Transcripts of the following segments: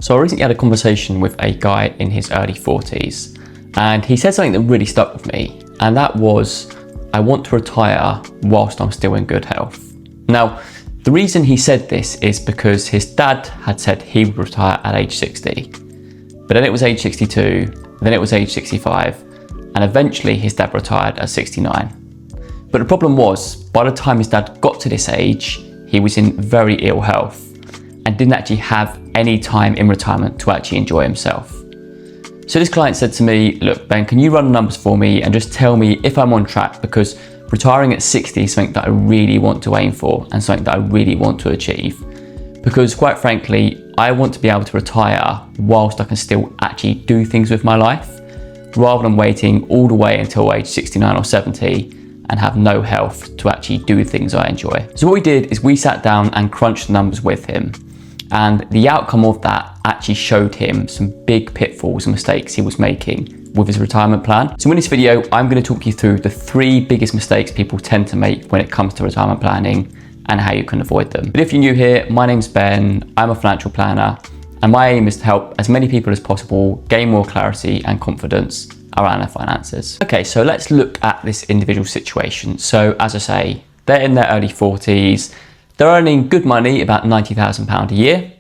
So I recently had a conversation with a guy in his early 40s, and he said something that really stuck with me, and that was, I want to retire whilst I'm still in good health. Now, the reason he said this is because his dad had said he would retire at age 60, but then it was age 62, then it was age 65, and eventually his dad retired at 69. But the problem was, by the time his dad got to this age, he was in very ill health and didn't actually have any time in retirement to actually enjoy himself. So this client said to me, look, Ben, can you run the numbers for me and just tell me if I'm on track, because retiring at 60 is something that I really want to aim for and something that I really want to achieve. Because quite frankly, I want to be able to retire whilst I can still actually do things with my life, rather than waiting all the way until age 69 or 70 and have no health to actually do things I enjoy. So what we did is we sat down and crunched the numbers with him. And the outcome of that actually showed him some big pitfalls and mistakes he was making with his retirement plan. So in this video, I'm going to talk you through the 3 biggest mistakes people tend to make when it comes to retirement planning and how you can avoid them. But if you're new here, my name's Ben, I'm a financial planner, and my aim is to help as many people as possible gain more clarity and confidence around their finances. Okay, so let's look at this individual situation. So as I say, they're in their early 40s, they're earning good money, about £90,000 a year,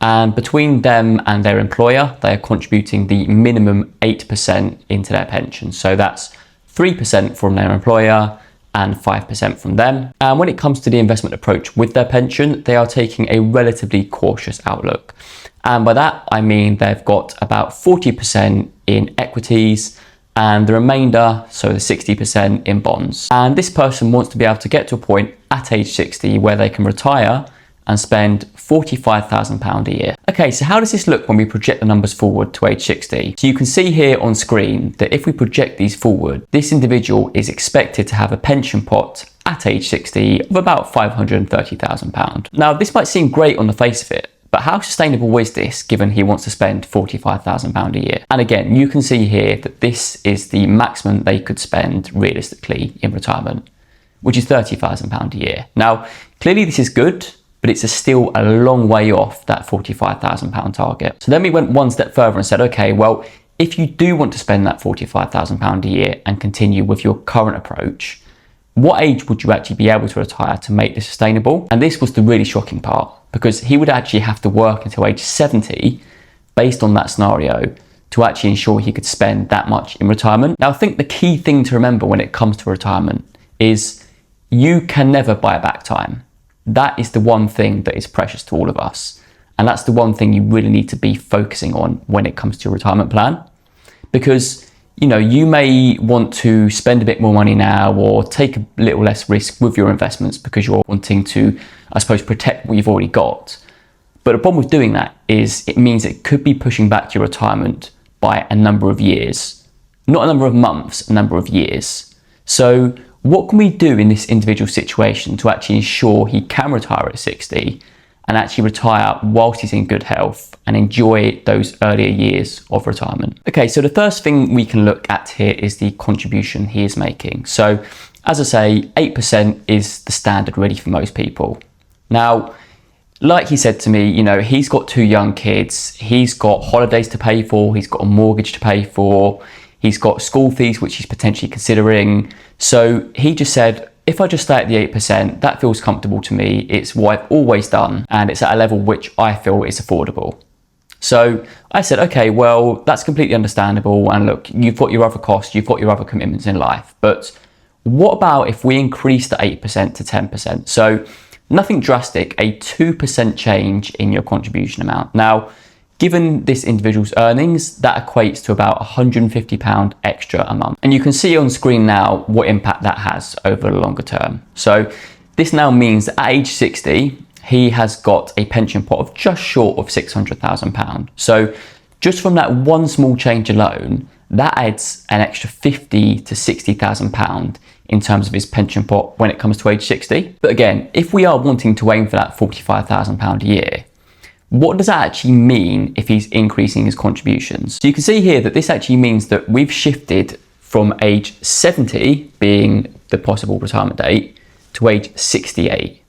and between them and their employer, they are contributing the minimum 8% into their pension. So that's 3% from their employer and 5% from them. And when it comes to the investment approach with their pension, they are taking a relatively cautious outlook. And by that, I mean they've got about 40% in equities and the remainder, so the 60%, in bonds. And this person wants to be able to get to a point at age 60 where they can retire and spend £45,000 a year. Okay, so how does this look when we project the numbers forward to age 60? So you can see here on screen that if we project these forward, this individual is expected to have a pension pot at age 60 of about £530,000. Now, this might seem great on the face of it, but how sustainable is this given he wants to spend £45,000 a year? And again, you can see here that this is the maximum they could spend realistically in retirement, which is £30,000 a year. Now, clearly this is good, but it's still a long way off that £45,000 target. So then we went one step further and said, okay, well, if you do want to spend that £45,000 a year and continue with your current approach, what age would you actually be able to retire to make this sustainable? And this was the really shocking part, because he would actually have to work until age 70 based on that scenario to actually ensure he could spend that much in retirement. Now, I think the key thing to remember when it comes to retirement is you can never buy back time. That is the one thing that is precious to all of us. And that's the one thing you really need to be focusing on when it comes to your retirement plan. Because, you know, you may want to spend a bit more money now or take a little less risk with your investments because you're wanting to, I suppose, protect what you've already got. But the problem with doing that is it means it could be pushing back your retirement by a number of years. Not a number of months, a number of years. So what can we do in this individual situation to actually ensure he can retire at 60 and actually retire whilst he's in good health and enjoy those earlier years of retirement? Okay, so the first thing we can look at here is the contribution he is making. So as I say, 8% is the standard really for most people. Now, like he said to me, you know, he's got 2 young kids, he's got holidays to pay for, he's got a mortgage to pay for, he's got school fees which he's potentially considering. So he just said, if I just stay at the 8%, that feels comfortable to me. It's what I've always done, and it's at a level which I feel is affordable. So I said, okay, well, that's completely understandable. And look, you've got your other costs, you've got your other commitments in life. But what about if we increase the 8% to 10%? So nothing drastic, a 2% change in your contribution amount. Now, given this individual's earnings, that equates to about £150 extra a month. And you can see on screen now what impact that has over the longer term. So this now means that at age 60, he has got a pension pot of just short of £600,000. So just from that one small change alone, that adds an extra £50,000 to £60,000 in terms of his pension pot when it comes to age 60. But again, if we are wanting to aim for that £45,000 a year, what does that actually mean if he's increasing his contributions? So you can see here that this actually means that we've shifted from age 70 being the possible retirement date to age 68.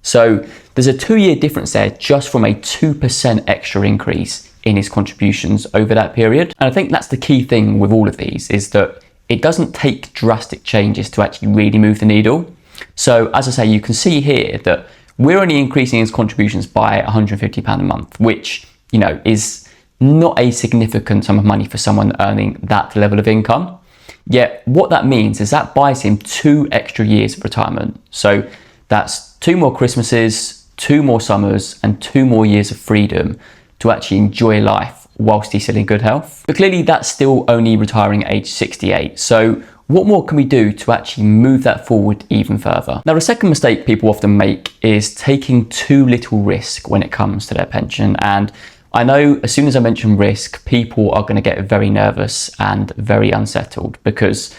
So there's a 2-year difference there just from a 2% extra increase in his contributions over that period. And I think that's the key thing with all of these, is that it doesn't take drastic changes to actually really move the needle. So as I say, you can see here that we're only increasing his contributions by £150 a month, which, you know, is not a significant sum of money for someone earning that level of income. Yet what that means is that buys him 2 extra years of retirement. So that's 2 more Christmases, 2 more summers, and 2 more years of freedom to actually enjoy life whilst he's still in good health. But clearly that's still only retiring at age 68. So what more can we do to actually move that forward even further? Now, the second mistake people often make is taking too little risk when it comes to their pension. And I know as soon as I mention risk, people are going to get very nervous and very unsettled because,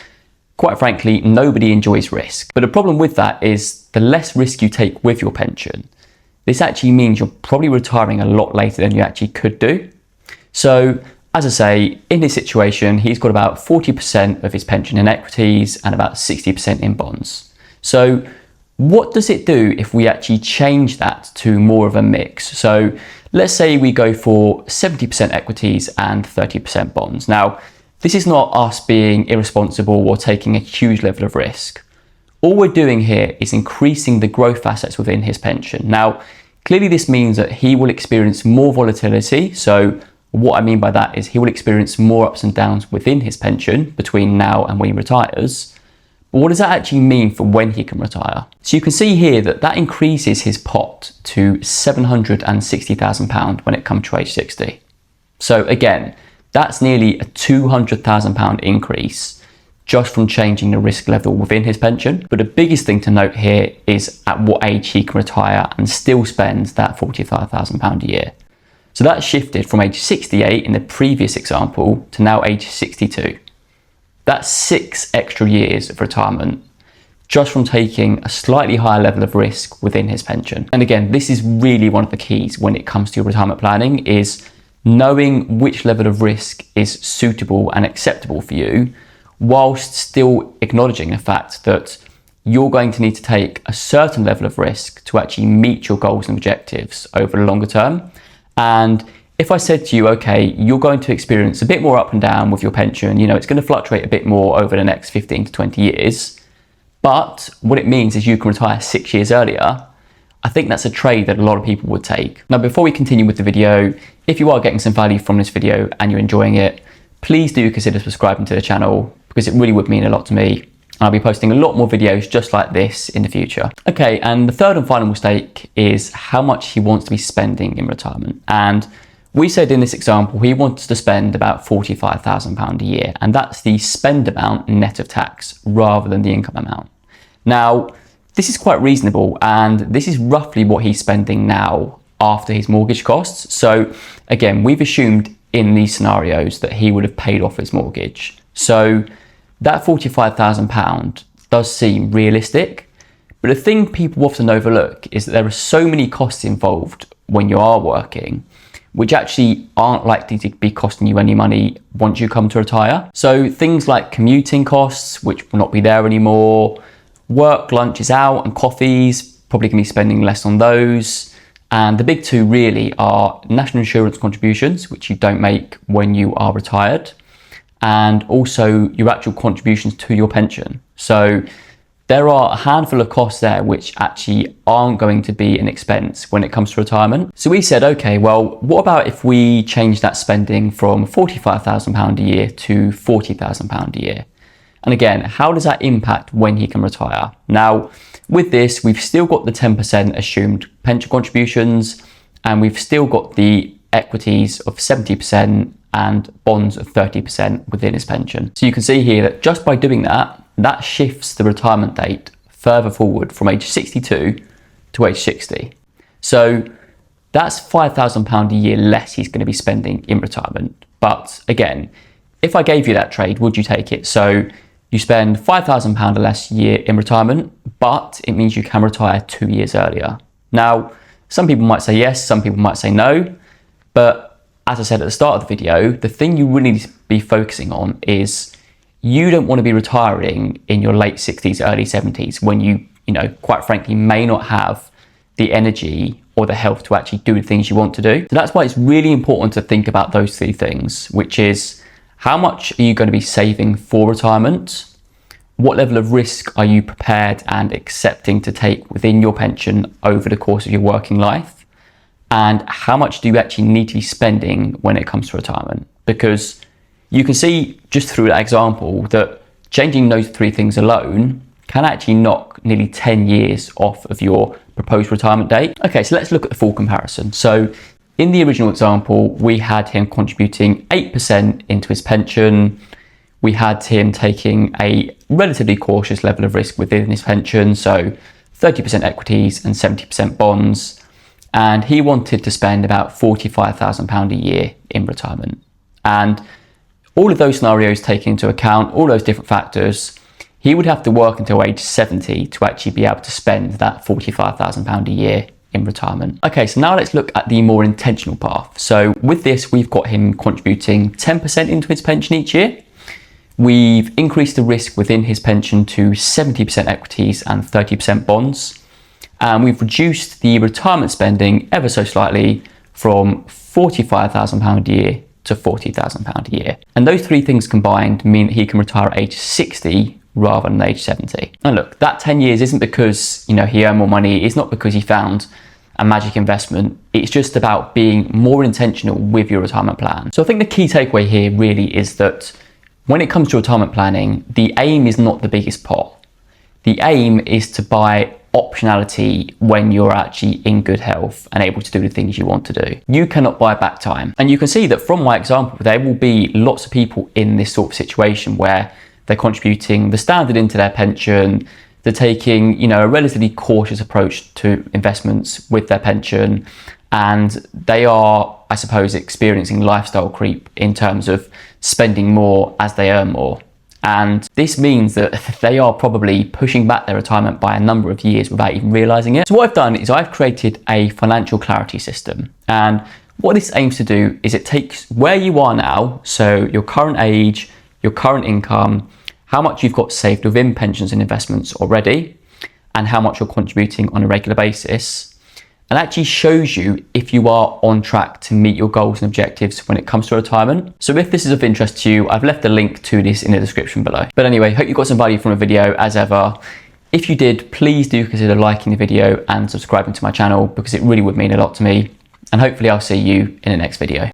quite frankly, nobody enjoys risk. But the problem with that is the less risk you take with your pension, this actually means you're probably retiring a lot later than you actually could do. So, as I say, in his situation, he's got about 40% of his pension in equities and about 60% in bonds. So what does it do if we actually change that to more of a mix? So let's say we go for 70% equities and 30% bonds. Now, this is not us being irresponsible or taking a huge level of risk. All we're doing here is increasing the growth assets within his pension. Now, clearly this means that he will experience more volatility. So what I mean by that is he will experience more ups and downs within his pension between now and when he retires. But what does that actually mean for when he can retire? So you can see here that that increases his pot to £760,000 when it comes to age 60. So again, that's nearly a £200,000 increase just from changing the risk level within his pension. But the biggest thing to note here is at what age he can retire and still spend that £45,000 a year. So that shifted from age 68 in the previous example to now age 62. That's 6 extra years of retirement just from taking a slightly higher level of risk within his pension. And again, this is really one of the keys when it comes to your retirement planning, is knowing which level of risk is suitable and acceptable for you, whilst still acknowledging the fact that you're going to need to take a certain level of risk to actually meet your goals and objectives over the longer term. And if I said to you, okay, you're going to experience a bit more up and down with your pension, you know, it's going to fluctuate a bit more over the next 15 to 20 years, but what it means is you can retire 6 years earlier, I think that's a trade that a lot of people would take. Now, before we continue with the video, if you are getting some value from this video and you're enjoying it, please do consider subscribing to the channel because it really would mean a lot to me. I'll be posting a lot more videos just like this in the future. Okay, and the third and final mistake is how much he wants to be spending in retirement. And we said in this example, he wants to spend about £45,000 a year, and that's the spend amount net of tax rather than the income amount. Now, this is quite reasonable, and this is roughly what he's spending now after his mortgage costs. So again, we've assumed in these scenarios that he would have paid off his mortgage. So that £45,000 does seem realistic, but the thing people often overlook is that there are so many costs involved when you are working, which actually aren't likely to be costing you any money once you come to retire. So things like commuting costs, which will not be there anymore, work lunches out and coffees, probably going to be spending less on those. And the big two really are national insurance contributions, which you don't make when you are retired, and also your actual contributions to your pension. So there are a handful of costs there which actually aren't going to be an expense when it comes to retirement. So we said, okay, well, what about if we change that spending from £45,000 a year to £40,000 a year? And again, how does that impact when he can retire? Now, with this, we've still got the 10% assumed pension contributions, and we've still got the equities of 70% and bonds of 30% within his pension. So you can see here that just by doing that, that shifts the retirement date further forward from age 62 to age 60. So that's £5,000 a year less he's going to be spending in retirement. But again, if I gave you that trade, would you take it? So you spend £5,000 less a year in retirement, but it means you can retire 2 years earlier. Now, some people might say yes, some people might say no, but as I said at the start of the video, the thing you really need to be focusing on is you don't want to be retiring in your late 60s, early 70s when you quite frankly may not have the energy or the health to actually do the things you want to do. So that's why it's really important to think about those three things, which is how much are you going to be saving for retirement? What level of risk are you prepared and accepting to take within your pension over the course of your working life? And how much do you actually need to be spending when it comes to retirement? Because you can see just through that example that changing those three things alone can actually knock nearly 10 years off of your proposed retirement date. Okay, so let's look at the full comparison. So in the original example, we had him contributing 8% into his pension. We had him taking a relatively cautious level of risk within his pension, so 30% equities and 70% bonds. And he wanted to spend about £45,000 a year in retirement. And all of those scenarios taken into account, all those different factors, he would have to work until age 70 to actually be able to spend that £45,000 a year in retirement. Okay, so now let's look at the more intentional path. So with this, we've got him contributing 10% into his pension each year. We've increased the risk within his pension to 70% equities and 30% bonds. And we've reduced the retirement spending ever so slightly from £45,000 a year to £40,000 a year. And those three things combined mean that he can retire at age 60 rather than age 70. And look, that 10 years isn't because, he earned more money. It's not because he found a magic investment. It's just about being more intentional with your retirement plan. So I think the key takeaway here really is that when it comes to retirement planning, the aim is not the biggest pot. The aim is to buy optionality when you're actually in good health and able to do the things you want to do. You cannot buy back time. And you can see that from my example, there will be lots of people in this sort of situation where they're contributing the standard into their pension, they're taking, a relatively cautious approach to investments with their pension, and they are, I suppose, experiencing lifestyle creep in terms of spending more as they earn more. And this means that they are probably pushing back their retirement by a number of years without even realizing it. So what I've done is I've created a financial clarity system. And what this aims to do is it takes where you are now, so your current age, your current income, how much you've got saved within pensions and investments already, and how much you're contributing on a regular basis, and actually shows you if you are on track to meet your goals and objectives when it comes to retirement. So if this is of interest to you, I've left a link to this in the description below. But anyway, hope you got some value from the video as ever. If you did, please do consider liking the video and subscribing to my channel because it really would mean a lot to me. And hopefully I'll see you in the next video.